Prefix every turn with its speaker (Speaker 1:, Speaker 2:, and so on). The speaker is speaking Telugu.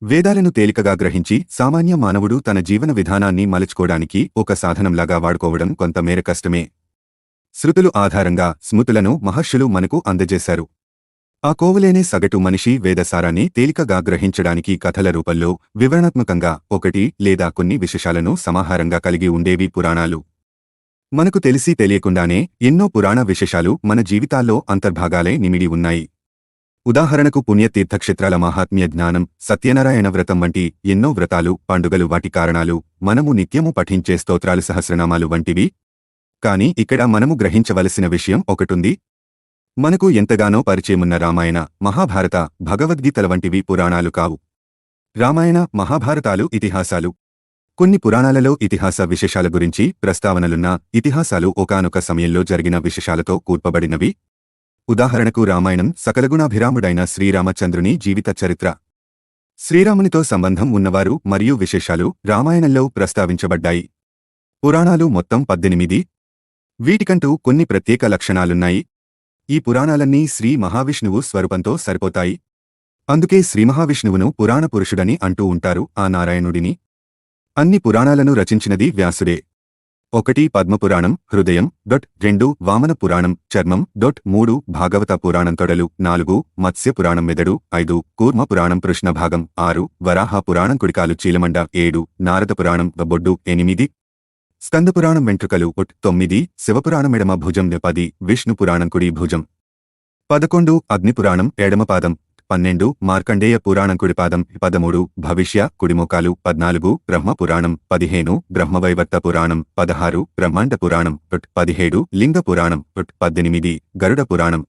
Speaker 1: వేదాలను తేలికగా గ్రహించి సామాన్య మానవుడు తన జీవన విధానాన్ని మలుచుకోవడానికి ఒక సాధనంలాగా వాడుకోవడం కొంతమేర కష్టమే. శృతులు ఆధారంగా స్మృతులను మహర్షులు మనకు అందజేశారు. ఆ కోవలేనే సగటు మనిషి వేదసారాన్ని తేలికగా గ్రహించడానికి కథల రూపంలో వివరణాత్మకంగా ఒకటి లేదా కొన్ని విశేషాలను సమాహారంగా కలిగి ఉండేవి పురాణాలు. మనకు తెలిసి తెలియకుండానే ఎన్నో పురాణ విశేషాలు మన జీవితాల్లో అంతర్భాగాలై నిమిడి ఉన్నాయి. ఉదాహరణకు పుణ్యతీర్థక్షేత్రాల మహాత్మ్య జ్ఞానం, సత్యనారాయణ వ్రతం వంటి ఎన్నో వ్రతాలు, పండుగలు, వాటి కారణాలు, మనము నిత్యము పఠించే స్తోత్రాలు, సహస్రనామాలు వంటివి. కాని ఇక్కడ మనము గ్రహించవలసిన విషయం ఒకటుంది. మనకు ఎంతగానో పరిచయమున్న రామాయణ, మహాభారత, భగవద్గీతల వంటివి పురాణాలు కావు. రామాయణ, మహాభారతాలు ఇతిహాసాలు. కొన్ని పురాణాలలో ఇతిహాస విశేషాల గురించి ప్రస్తావనలున్నా ఇతిహాసాలు ఒకానొక సమయంలో జరిగిన విశేషాలతో కూర్పబడినవి. ఉదాహరణకు రామాయణం సకలగుణాభిరాముడైన శ్రీరామచంద్రుని జీవిత చరిత్ర. శ్రీరామునితో సంబంధం ఉన్నవారు మరియు విశేషాలు రామాయణంలో ప్రస్తావించబడ్డాయి. పురాణాలు మొత్తం 18. వీటికంటూ కొన్ని ప్రత్యేక లక్షణాలున్నాయి. ఈ పురాణాలన్నీ శ్రీ మహావిష్ణువు స్వరూపంతో సరిపోతాయి. అందుకే శ్రీమహావిష్ణువును పురాణ పురుషుడని అంటూ ఉంటారు. ఆ నారాయణుడిని. అన్ని పురాణాలను రచించినది వ్యాసుడే. 1 పద్మపురాణం హృదయం. 2 వామన పురాణం చర్మం. 3 భాగవత పురాణం తొడలు. 4 మత్స్య పురాణం మెదడు. 5 కూర్మ పురాణం కృష్ణ భాగం. 6 వరాహ పురాణం కుడికాలు చీలమండ. 7 నారద పురాణం బొడ్డు. 8 స్కంద పురాణం వెంట్రుకలు. 9 శివపురాణం ఎడమ భుజం. 10 విష్ణు పురాణం కుడి భుజం. 11 అగ్నిపురాణం ఎడమ పాదం. 12 మార్కండేయ పురాణం కుడిపాదం. 13 భవిష్య కుడిమోకాలు. 14 బ్రహ్మ పురాణం. 15 బ్రహ్మవైవర్త పురాణం. 16 బ్రహ్మాండ పురాణం. 17 లింగ పురాణం. 18 గరుడ పురాణం.